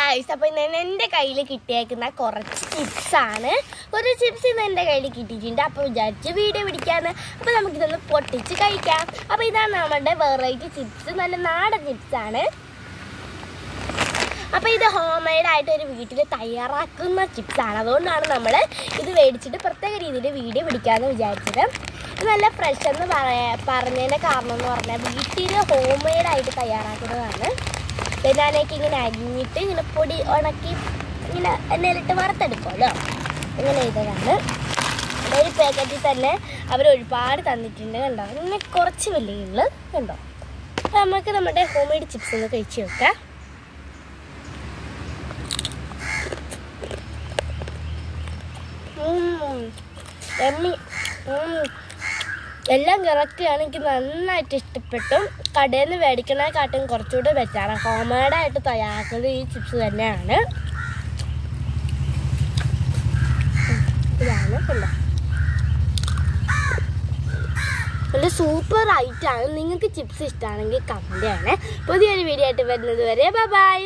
Guys, അപ്പോൾ ഇന്ന് എൻ്റെ കയ്യിൽ കിട്ടിയേക്കുന്ന കുറച്ച് ചിപ്സാണ്. കുറച്ച് ചിപ്സ് ഇന്ന് എൻ്റെ കയ്യിൽ കിട്ടിയിട്ടുണ്ട്. അപ്പോൾ വിചാരിച്ച് വീഡിയോ പിടിക്കാമെന്ന്. അപ്പോൾ നമുക്കിതൊന്ന് പൊട്ടിച്ച് കഴിക്കാം. അപ്പോൾ ഇതാണ് നമ്മുടെ വെറൈറ്റി ചിപ്സ്, നല്ല നാടൻ ചിപ്സാണ്. അപ്പോൾ ഇത് ഹോം മെയ്ഡായിട്ട് ഒരു വീട്ടിൽ തയ്യാറാക്കുന്ന ചിപ്സാണ്. അതുകൊണ്ടാണ് നമ്മൾ ഇത് മേടിച്ചിട്ട് പ്രത്യേക രീതിയിൽ വീഡിയോ പിടിക്കാമെന്ന് വിചാരിച്ചത്. ഇത് നല്ല ഫ്രഷ് എന്ന് പറഞ്ഞതിൻ്റെ കാരണം എന്ന് പറഞ്ഞാൽ വീട്ടിൽ ഹോം മെയ്ഡായിട്ട് തയ്യാറാക്കുന്നതാണ്. ബനാനയ്ക്ക് ഇങ്ങനെ അരിഞ്ഞിട്ട് ഇങ്ങനെ പൊടി ഉണക്കി ഇങ്ങനെ എണ്ണയിലിട്ട് വറുത്തെടുക്കുമല്ലോ, ഇങ്ങനെ ചെയ്തതാണ്. ഒരു പാക്കറ്റിൽ തന്നെ അവർ ഒരുപാട് തന്നിട്ടുണ്ട്, കണ്ടോ. ഇങ്ങനെ കുറച്ച് വലിയ കണ്ടോ. അപ്പോൾ നമുക്ക് നമ്മുടെ ഹോം മെയ്ഡ് ചിപ്സ് ഒന്ന് കഴിച്ച് നോക്കാം. എല്ലാം കറക്റ്റാണ്. എനിക്ക് നന്നായിട്ട് ഇഷ്ടപ്പെട്ടു. കടയിൽ നിന്ന് മേടിക്കണേക്കാട്ടും കുറച്ചുകൂടെ ബെറ്ററാണ്. ഹോം മെയ്ഡായിട്ട് തയ്യാറാക്കുന്നത് ഈ ചിപ്സ് തന്നെയാണ്. ഇതാണ് കണ്ടോ, നല്ല സൂപ്പർ ഐറ്റാണ്. നിങ്ങൾക്ക് ചിപ്സ് ഇഷ്ടമാണെങ്കിൽ കമൻറ്റ് ചെയ്യണേ. പുതിയൊരു വീഡിയോ ആയിട്ട് വരുന്നത് വരെ ബൈ ബൈ.